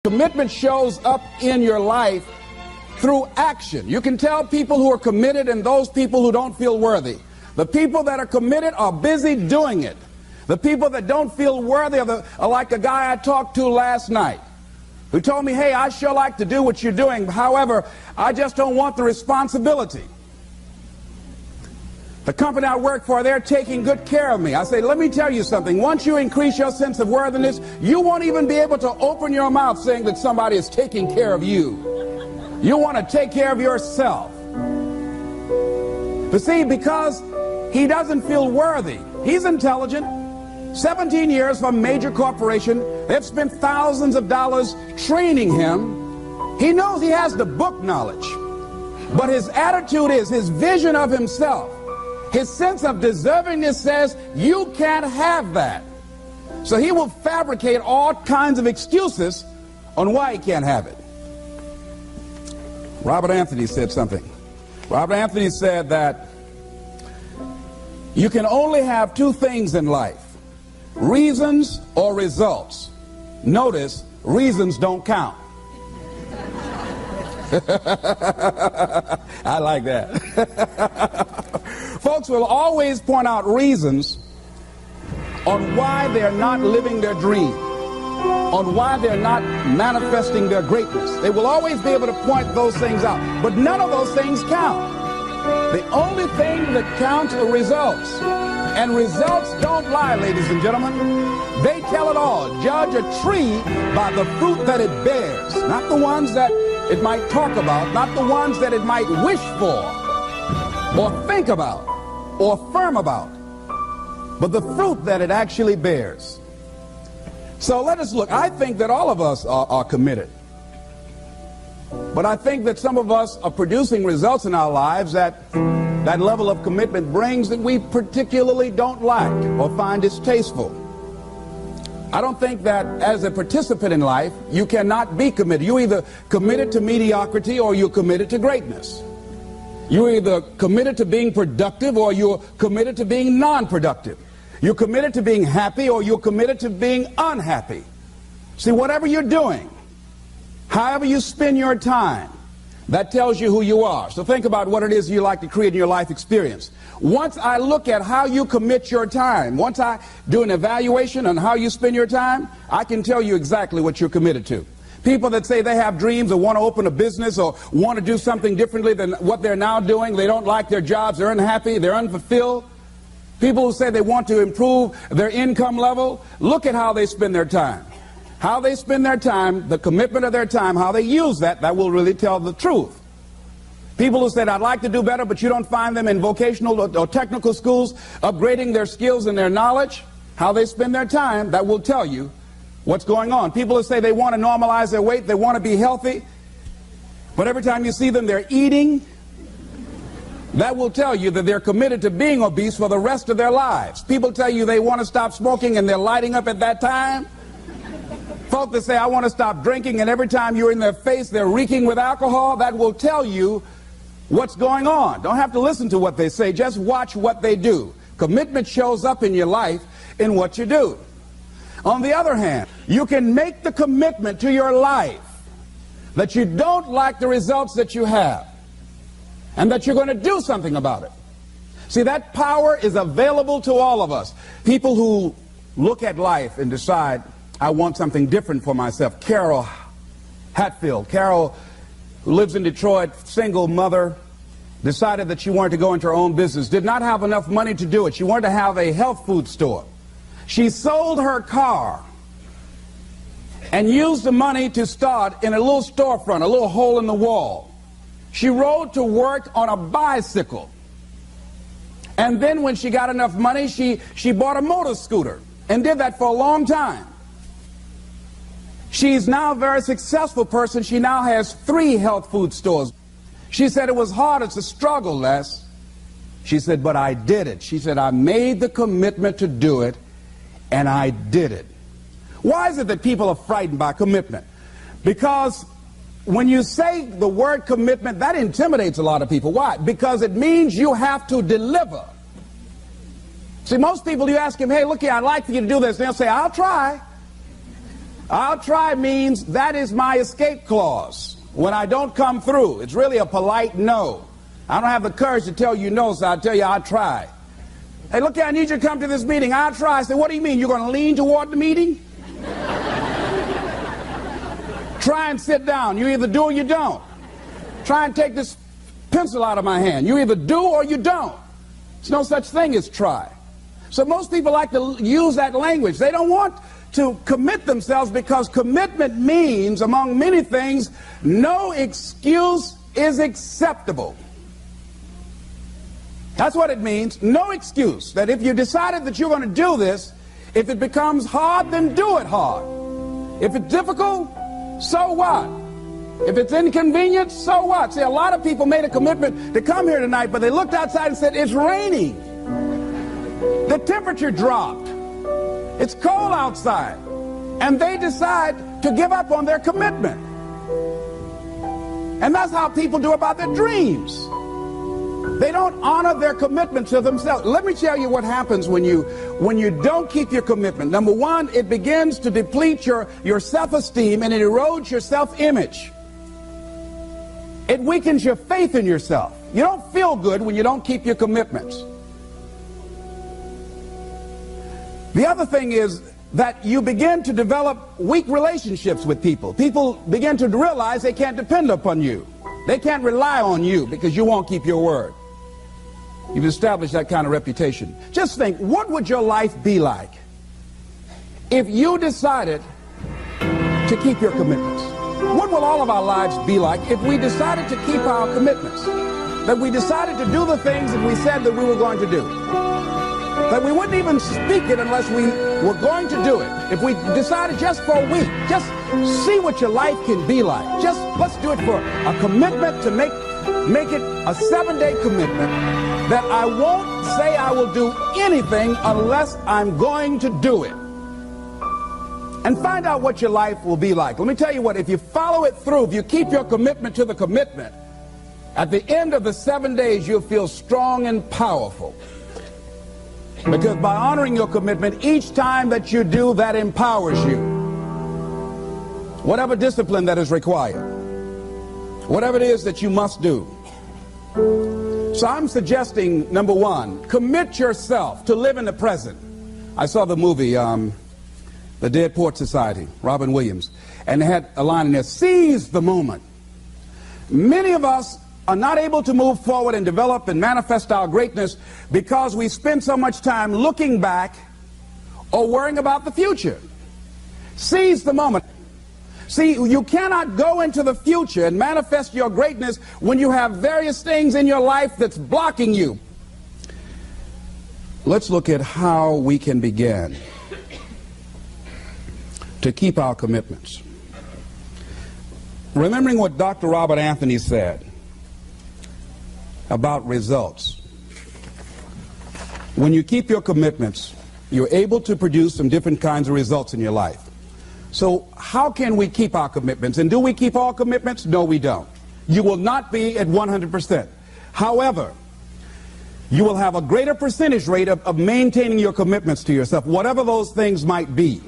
Commitment shows up in your life through action. You can tell people who are committed and those people who don't feel worthy. The people that are committed are busy doing it. The people that don't feel worthy are like a guy I talked to last night who told me, hey, I sure like to do what you're doing. However, I just don't want the responsibility. The company I work for, they're taking good care of me. I say, let me tell you something. Once you increase your sense of worthiness, you won't even be able to open your mouth saying that somebody is taking care of you. You want to take care of yourself. But see, because he doesn't feel worthy, he's intelligent. 17 years for a major corporation. They've spent thousands of dollars training him. He knows he has the book knowledge. But his attitude is, his vision of himself, his sense of deservingness says, you can't have that. So he will fabricate all kinds of excuses on why he can't have it. Robert Anthony said something. Robert Anthony said that you can only have two things in life, reasons or results. Notice, reasons don't count. I like that. Folks will always point out reasons on why they're not living their dream, on why they're not manifesting their greatness. They will always be able to point those things out, but none of those things count. The only thing that counts are results. And results don't lie, ladies and gentlemen. They tell it all. Judge a tree by the fruit that it bears, not the ones that it might talk about, not the ones that it might wish for, or think about, or affirm about, but the fruit that it actually bears. So let us look. I think that all of us are committed. But I think that some of us are producing results in our lives that level of commitment brings that we particularly don't like or find distasteful. I don't think that as a participant in life, you cannot be committed. You're either committed to mediocrity or you're committed to greatness. You're either committed to being productive or you're committed to being non-productive. You're committed to being happy or you're committed to being unhappy. See, whatever you're doing, however you spend your time, that tells you who you are. So think about what it is you like to create in your life experience. Once I look at how you commit your time, once I do an evaluation on how you spend your time, I can tell you exactly what you're committed to. People that say they have dreams or want to open a business or want to do something differently than what they're now doing, they don't like their jobs, they're unhappy, they're unfulfilled. People who say they want to improve their income level, look at how they spend their time. How they spend their time, the commitment of their time, how they use that will really tell the truth. People who said, I'd like to do better, but you don't find them in vocational or technical schools upgrading their skills and their knowledge, how they spend their time, that will tell you what's going on. People who say they want to normalize their weight, they want to be healthy, but every time you see them, they're eating, that will tell you that they're committed to being obese for the rest of their lives. People tell you they want to stop smoking and they're lighting up at that time. Folk that say, I want to stop drinking, and every time you're in their face, they're reeking with alcohol, that will tell you what's going on. Don't have to listen to what they say, just watch what they do. Commitment shows up in your life in what you do. On the other hand, you can make the commitment to your life that you don't like the results that you have, and that you're going to do something about it. See, that power is available to all of us. People who look at life and decide, I want something different for myself. Carol Hatfield, Carol, who lives in Detroit, single mother, decided that she wanted to go into her own business, did not have enough money to do it. She wanted to have a health food store. She sold her car and used the money to start in a little storefront, a little hole in the wall. She rode to work on a bicycle. And then when she got enough money, she bought a motor scooter and did that for a long time. She's now a very successful person. She now has 3 health food stores. She said it was hard, it's a struggle, Les. She said, but I did it. She said, I made the commitment to do it, and I did it. Why is it that people are frightened by commitment? Because when you say the word commitment, that intimidates a lot of people. Why? Because it means you have to deliver. See, most people, you ask them, hey, look here, I'd like for you to do this, and they'll say, I'll try. I'll try means that is my escape clause. When I don't come through, it's really a polite no. I don't have the courage to tell you no, so I'll tell you I'll try. Hey, look here, I need you to come to this meeting. I'll try. I say, what do you mean? You're going to lean toward the meeting? Try and sit down. You either do or you don't. Try and take this pencil out of my hand. You either do or you don't. There's no such thing as try. So most people like to use that language. They don't want to commit themselves because commitment means, among many things, no excuse is acceptable. That's what it means. No excuse. That if you decided that you're going to do this, if it becomes hard, then do it hard. If it's difficult, so what? If it's inconvenient, so what? See, a lot of people made a commitment to come here tonight, but they looked outside and said, it's raining. The temperature dropped. It's cold outside. And they decide to give up on their commitment. And that's how people do about their dreams. They don't honor their commitment to themselves. Let me tell you what happens when you don't keep your commitment. Number one, it begins to deplete your self-esteem and it erodes your self-image. It weakens your faith in yourself. You don't feel good when you don't keep your commitments. The other thing is that you begin to develop weak relationships with people. People begin to realize they can't depend upon you. They can't rely on you because you won't keep your word. You've established that kind of reputation. Just think, what would your life be like if you decided to keep your commitments? What will all of our lives be like if we decided to keep our commitments? That we decided to do the things that we said that we were going to do. That we wouldn't even speak it unless we were going to do it. If we decided just for a week, just see what your life can be like. Just let's do it for a commitment to make it a 7-day commitment that I won't say I will do anything unless I'm going to do it. And find out what your life will be like. Let me tell you what, if you follow it through, if you keep your commitment to the commitment, at the end of the 7 days, you'll feel strong and powerful. Because by honoring your commitment, each time that you do, that empowers you. Whatever discipline that is required. Whatever it is that you must do. So I'm suggesting, number one, commit yourself to live in the present. I saw the movie, The Dead Poets Society, Robin Williams, and they had a line in there, seize the moment. Many of us are not able to move forward and develop and manifest our greatness because we spend so much time looking back or worrying about the future. Seize the moment. See, you cannot go into the future and manifest your greatness when you have various things in your life that's blocking you. Let's look at how we can begin to keep our commitments. Remembering what Dr. Robert Anthony said about results. When you keep your commitments, you're able to produce some different kinds of results in your life. So how can we keep our commitments? And do we keep all commitments? No, we don't. You will not be at 100%. However, you will have a greater percentage rate of maintaining your commitments to yourself, whatever those things might be.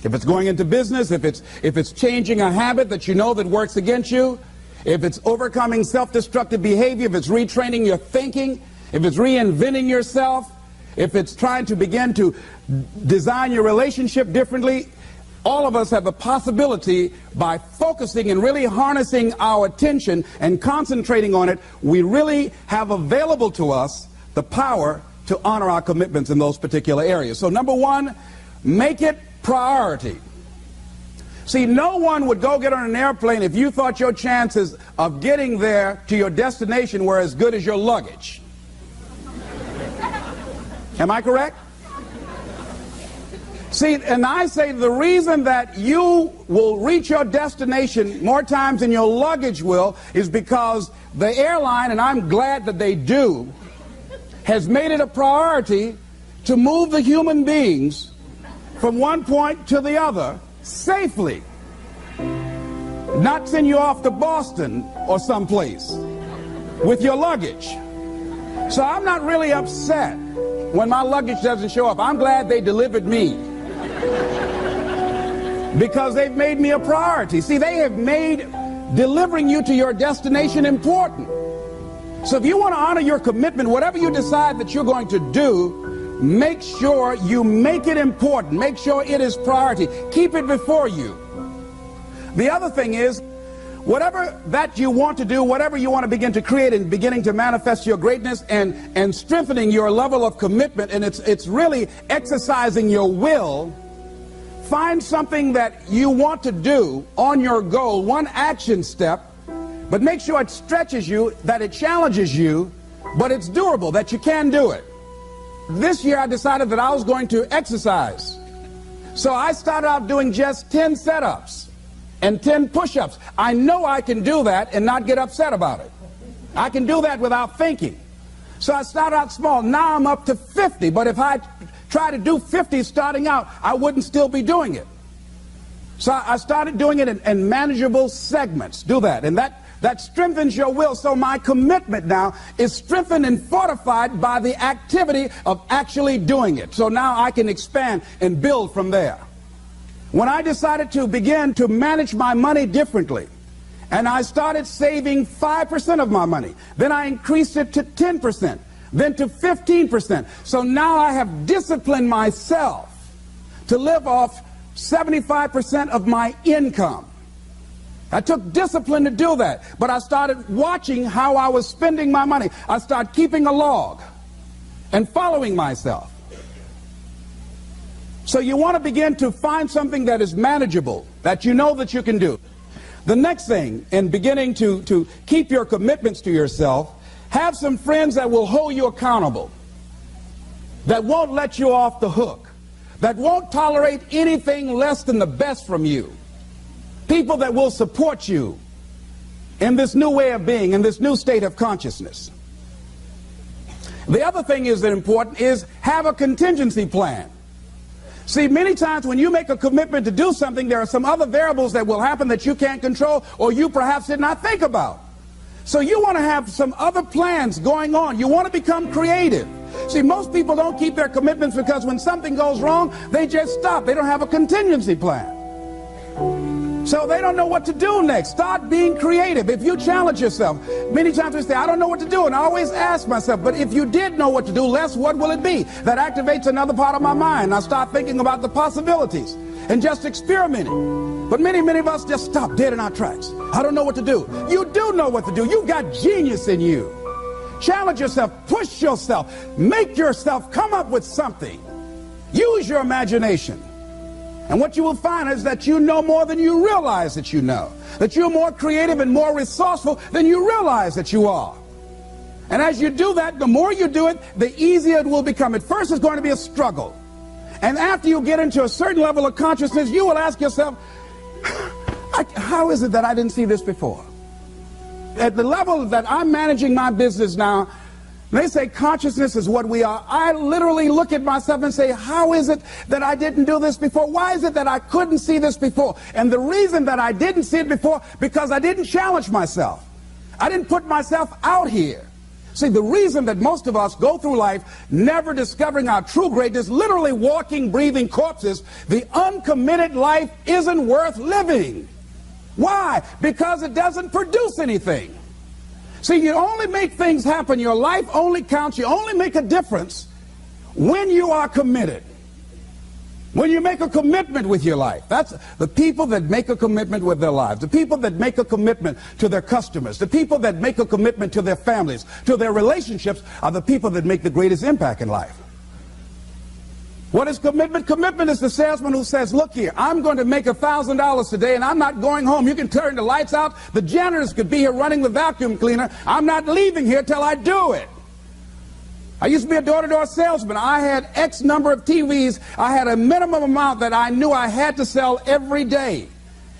If it's going into business, if it's changing a habit that you know that works against you, if it's overcoming self-destructive behavior, if it's retraining your thinking, if it's reinventing yourself, if it's trying to begin to design your relationship differently, all of us have the possibility, by focusing and really harnessing our attention and concentrating on it, we really have available to us the power to honor our commitments in those particular areas. So number one, make it priority. See, no one would go get on an airplane if you thought your chances of getting there to your destination were as good as your luggage. Am I correct? See, and I say the reason that you will reach your destination more times than your luggage will is because the airline, and I'm glad that they do, has made it a priority to move the human beings from one point to the other safely. Not send you off to Boston or someplace with your luggage. So I'm not really upset when my luggage doesn't show up. I'm glad they delivered me. because they've made me a priority. See, they have made delivering you to your destination important. So if you want to honor your commitment, whatever you decide that you're going to do, make sure you make it important. Make sure it is priority. Keep it before you. The other thing is, whatever that you want to do, whatever you want to begin to create and beginning to manifest your greatness and strengthening your level of commitment, and it's really exercising your will, find something that you want to do on your goal, one action step, but make sure it stretches you, that it challenges you, but it's doable, that you can do it. This year I decided that I was going to exercise. So I started out doing just 10 setups and 10 push-ups. I know I can do that and not get upset about it. I can do that without thinking. So I started out small. Now I'm up to 50, but if I try to do 50 starting out, I wouldn't still be doing it. So I started doing it in manageable segments. Do that, and that strengthens your will. So my commitment now is strengthened and fortified by the activity of actually doing it. So now I can expand and build from there. When I decided to begin to manage my money differently, and I started saving 5% of my money, then I increased it to 10%, then to 15%. So now I have disciplined myself to live off 75% of my income. I took discipline to do that, but I started watching how I was spending my money. I started keeping a log and following myself. So you want to begin to find something that is manageable, that you know that you can do. The next thing, in beginning to keep your commitments to yourself, have some friends that will hold you accountable, that won't let you off the hook, that won't tolerate anything less than the best from you. People that will support you in this new way of being, in this new state of consciousness. The other thing is that important is have a contingency plan. See, many times when you make a commitment to do something, there are some other variables that will happen that you can't control or you perhaps did not think about. So you want to have some other plans going on. You want to become creative. See, most people don't keep their commitments because when something goes wrong, they just stop. They don't have a contingency plan. So they don't know what to do next. Start being creative. If you challenge yourself, many times we say, I don't know what to do. And I always ask myself, but if you did know what to do, Les, what will it be? That activates another part of my mind. I start thinking about the possibilities and just experimenting. But many of us just stop dead in our tracks. I don't know what to do. You do know what to do. You've got genius in you. Challenge yourself. Push yourself. Make yourself come up with something. Use your imagination. And what you will find is that you know more than you realize that you know. That you're more creative and more resourceful than you realize that you are. And as you do that, the more you do it, the easier it will become. At first, it's going to be a struggle. And after you get into a certain level of consciousness, you will ask yourself, how is it that I didn't see this before? At the level that I'm managing my business now, they say consciousness is what we are. I literally look at myself and say, how is it that I didn't do this before? Why is it that I couldn't see this before? And the reason that I didn't see it before, because I didn't challenge myself. I didn't put myself out here. See, the reason that most of us go through life never discovering our true greatness, literally walking, breathing corpses, the uncommitted life isn't worth living. Why? Because it doesn't produce anything. See, you only make things happen. Your life only counts. You only make a difference when you are committed. When you make a commitment with your life. That's the people that make a commitment with their lives. The people that make a commitment to their customers. The people that make a commitment to their families, to their relationships, are the people that make the greatest impact in life. What is commitment? Commitment is the salesman who says, look here, I'm going to make $1,000 today and I'm not going home. You can turn the lights out. The janitors could be here running the vacuum cleaner. I'm not leaving here till I do it. I used to be a door-to-door salesman. I had X number of TVs. I had a minimum amount that I knew I had to sell every day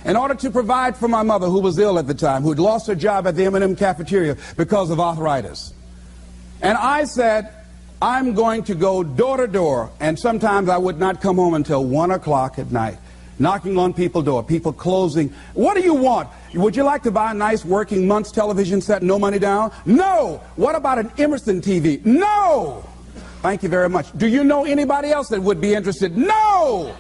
in order to provide for my mother, who was ill at the time, who had lost her job at the M&M cafeteria because of arthritis. And I said, I'm going to go door to door, and sometimes I would not come home until 1 o'clock at night, knocking on people's door, people closing. What do you want? Would you like to buy a nice working month's television set, no money down? No. What about an Emerson TV? No. Thank you very much. Do you know anybody else that would be interested? No.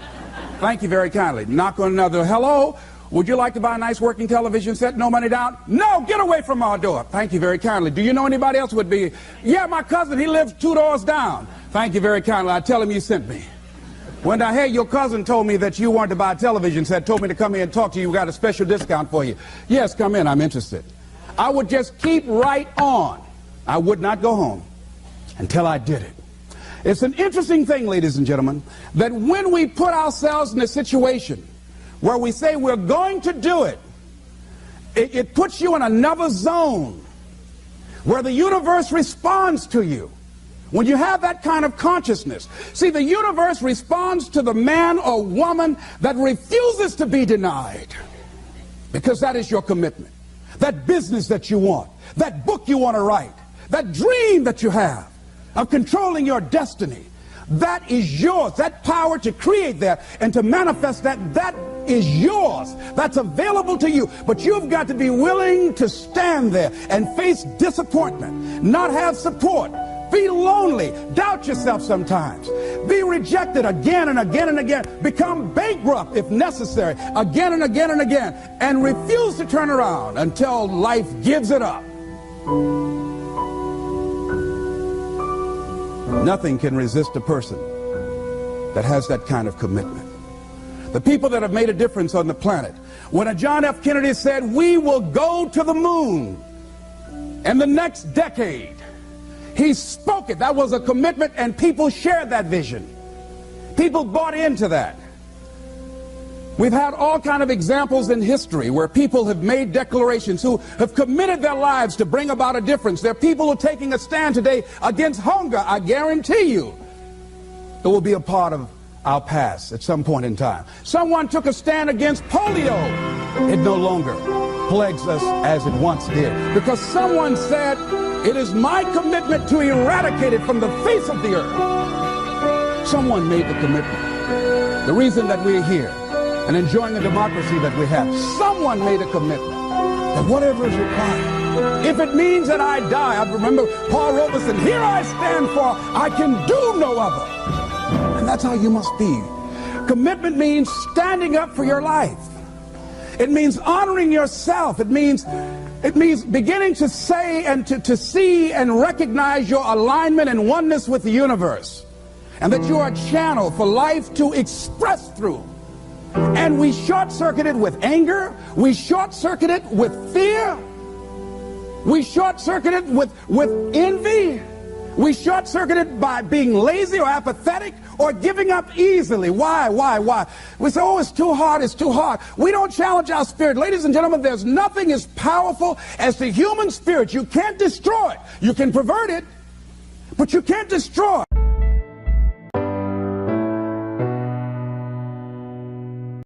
Thank you very kindly. Knock on another. Hello? Would you like to buy a nice working television set? No money down? No, get away from our door. Thank you very kindly. Do you know anybody else would be? Yeah, my cousin, he lives 2 doors down. Thank you very kindly. I tell him you sent me. When I heard your cousin told me that you wanted to buy a television set, told me to come here and talk to you, we got a special discount for you. Yes, come in, I'm interested. I would just keep right on. I would not go home until I did it. It's an interesting thing, ladies and gentlemen, that when we put ourselves in a situation where we say we're going to do it, it puts you in another zone where the universe responds to you. When you have that kind of consciousness, see, the universe responds to the man or woman that refuses to be denied, because that is your commitment. That business that you want, that book you want to write, that dream that you have of controlling your destiny, that is yours. That power to create that and to manifest that, that is yours. That's available to you. But you've got to be willing to stand there and face disappointment, not have support, be lonely, doubt yourself sometimes, be rejected again and again and again, become bankrupt if necessary, again and again and again, and refuse to turn around until life gives it up. Nothing can resist a person that has that kind of commitment. The people that have made a difference on the planet. When a John F. Kennedy said, we will go to the moon in the next decade, he spoke it. That was a commitment, and people shared that vision. People bought into that. We've had all kind of examples in history where people have made declarations, who have committed their lives to bring about a difference. There are people who are taking a stand today against hunger. I guarantee you it will be a part of our past at some point in time. Someone took a stand against polio. It no longer plagues us as it once did, because someone said, it is my commitment to eradicate it from the face of the earth. Someone made the commitment. The reason that we're here and enjoying the democracy that we have, someone made a commitment that whatever is required, if it means that I die, I remember Paul Robeson, here I stand, for I can do no other. And that's how you must be. Commitment means standing up for your life. It means honoring yourself. It means beginning to say and to see and recognize your alignment and oneness with the universe, and that you are a channel for life to express through. And we short-circuit it with anger. We short-circuit it with fear. We short-circuit it with envy. We short-circuit it by being lazy or apathetic or giving up easily. Why? We say, oh, it's too hard, it's too hard. We don't challenge our spirit. Ladies and gentlemen, there's nothing as powerful as the human spirit. You can't destroy it. You can pervert it, but you can't destroy